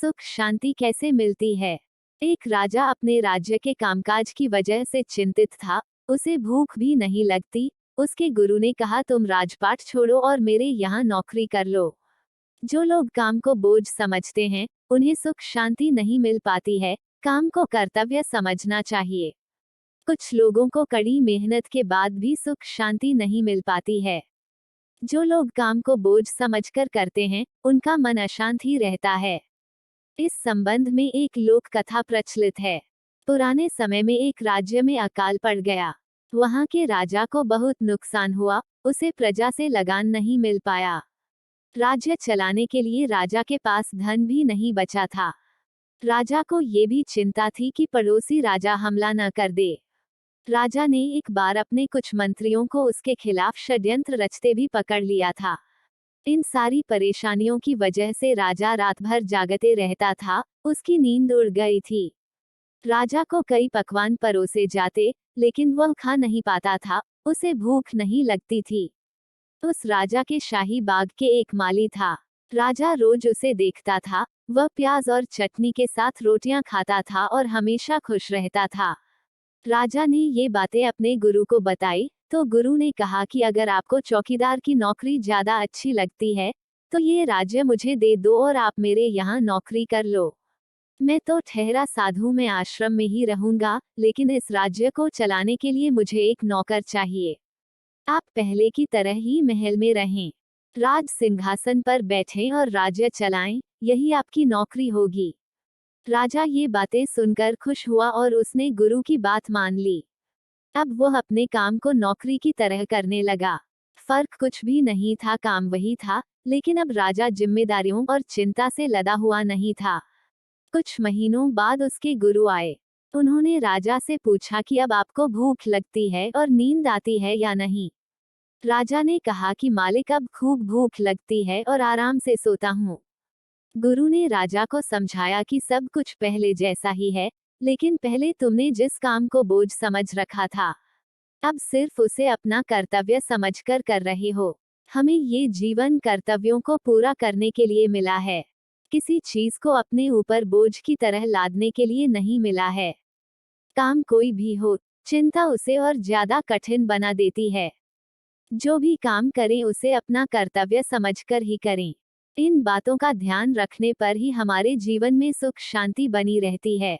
सुख शांति कैसे मिलती है। एक राजा अपने राज्य के कामकाज की वजह से चिंतित था। उसे भूख भी नहीं लगती। उसके गुरु ने कहा, तुम राजपाट छोड़ो और मेरे यहाँ नौकरी कर लो। जो लोग काम को बोझ समझते हैं, उन्हें सुख शांति नहीं मिल पाती है। काम को कर्तव्य समझना चाहिए। कुछ लोगों को कड़ी मेहनत के बाद भी सुख शांति नहीं मिल पाती है। जो लोग काम को बोझ समझकर करते हैं, उनका मन अशांत ही रहता है। इस संबंध में एक लोक कथा प्रचलित है। पुराने समय में एक राज्य में अकाल पड़ गया। वहां के राजा को बहुत नुकसान हुआ। उसे प्रजा से लगान नहीं मिल पाया। राज्य चलाने के लिए राजा के पास धन भी नहीं बचा था। राजा को ये भी चिंता थी कि पड़ोसी राजा हमला न कर दे। राजा ने एक बार अपने कुछ मंत्रियों को उसके खिलाफ षड्यंत्र रचते भी पकड़ लिया था। इन सारी परेशानियों की वजह से राजा रात भर जागते रहता था। उसकी नींद उड़ गई थी। राजा को कई पकवान परोसे जाते, लेकिन वह खा नहीं पाता था। उसे भूख नहीं लगती थी। उस राजा के शाही बाग के एक माली था। राजा रोज उसे देखता था। वह प्याज और चटनी के साथ रोटियां खाता था और हमेशा खुश रहता था। राजा ने ये बातें अपने गुरु को बताई, तो गुरु ने कहा कि अगर आपको चौकीदार की नौकरी ज्यादा अच्छी लगती है, तो ये राज्य मुझे दे दो और आप मेरे यहाँ नौकरी कर लो। मैं तो ठहरा साधु में आश्रम में ही रहूंगा, लेकिन इस राज्य को चलाने के लिए मुझे एक नौकर चाहिए। आप पहले की तरह ही महल में रहें, राज सिंहासन पर बैठें और राज्य चलाएं, यही आपकी नौकरी होगी। राजा ये बातें सुनकर खुश हुआ और उसने गुरु की बात मान ली। अब वह अपने काम को नौकरी की तरह करने लगा। फर्क कुछ भी नहीं था, काम वही था, लेकिन अब राजा जिम्मेदारियों और चिंता से लदा हुआ नहीं था। कुछ महीनों बाद उसके गुरु आए। उन्होंने राजा से पूछा कि अब आपको भूख लगती है और नींद आती है या नहीं। राजा ने कहा कि मालिक, अब खूब भूख लगती है और आराम से सोता हूँ। गुरु ने राजा को समझाया कि सब कुछ पहले जैसा ही है, लेकिन पहले तुमने जिस काम को बोझ समझ रखा था, अब सिर्फ उसे अपना कर्तव्य समझकर कर रहे हो। हमें ये जीवन कर्तव्यों को पूरा करने के लिए मिला है। किसी चीज को अपने ऊपर बोझ की तरह लादने के लिए नहीं मिला है। काम कोई भी हो, चिंता उसे और ज्यादा कठिन बना देती है। जो भी काम करें उसे अपना कर्तव्य समझकर ही करें। इन बातों का ध्यान रखने पर ही हमारे जीवन में सुख शांति बनी रहती है।